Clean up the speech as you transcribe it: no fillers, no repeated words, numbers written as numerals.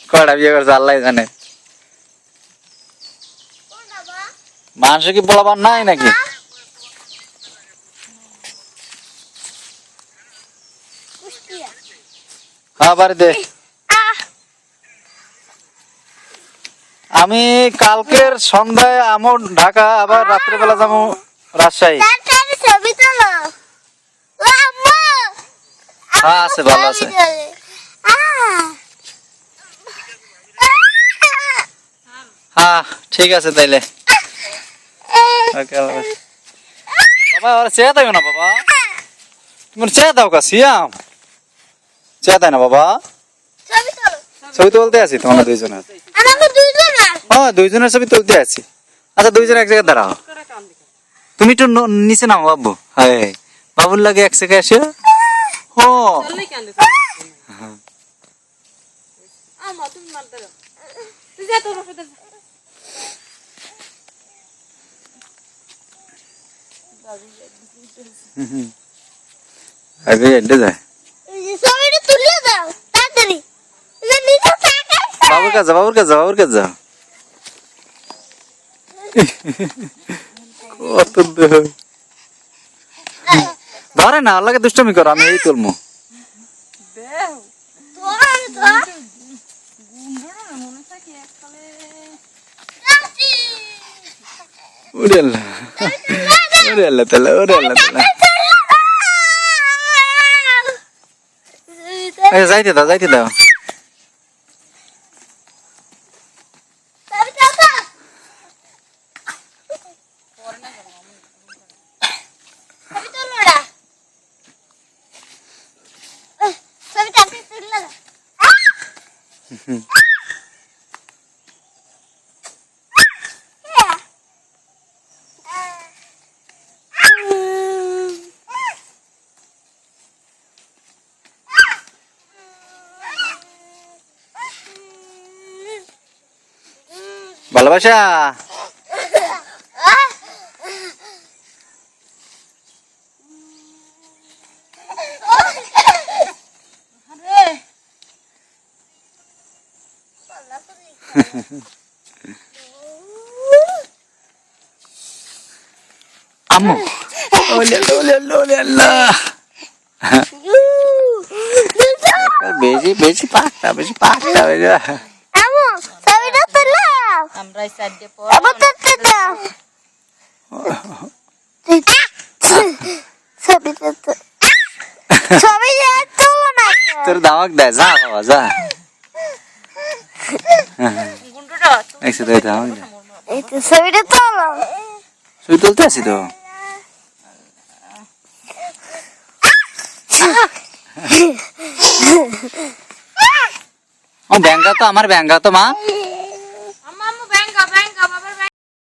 কয়টা বিয়ে করছে আল্লাহ জানে। মানুষ কি বলাবার নাই নাকি? হ্যাঁ বাড়িতে। আমি কালকের সন্ধ্যায় আমো ঢাকা, আবার রাত্রেবেলা যাবো রাজশাহী। হ্যাঁ আছে, ভালো আছে। হ্যাঁ ঠিক আছে তাইলে। বাবা ওরা চেয়ে দাও না বাবা, তুমি চেয়ে দাও কা সিয়াম, চেয়ে দেয় না বাবা। ছবি তুলতে আছি তোমার দুইজনের। হ্যাঁ দুইজনের ছবি তুলতে আছি। আচ্ছা দুইজন এক জায়গায় দাঁড়াও, তুমি একটু নিচে নাও বাবু। হ্যাঁ বাবুর লাগে এক জায়গায় আসে। ও আগে এডে যায়। বাবুর কাছে যাও, বাবুর কাছে যাও, বাবুর কাছে যাও। কত ধরে না আল্লাহকে দুষ্টমি করো, আমি এই তুলমু। ওরে আল্লাহ, ওরে আল্লাহ তাআলা, ওরে আল্লাহ তাআলা। যাইতে দাও, যাইতে দাও। ভালোবাসা আম্মু, ওলে ওলে ওলে আল্লাহ। বেশি বেশি পাকটা, বেশি পাকটা হয়ে যায়। আমরা সাইডে পর তোর দামাক দেয়, যা বাবা যা। ছবি তুলতে আসি তো। ব্যাঙ্গা তো আমার, ব্যাঙ্গা তো মা।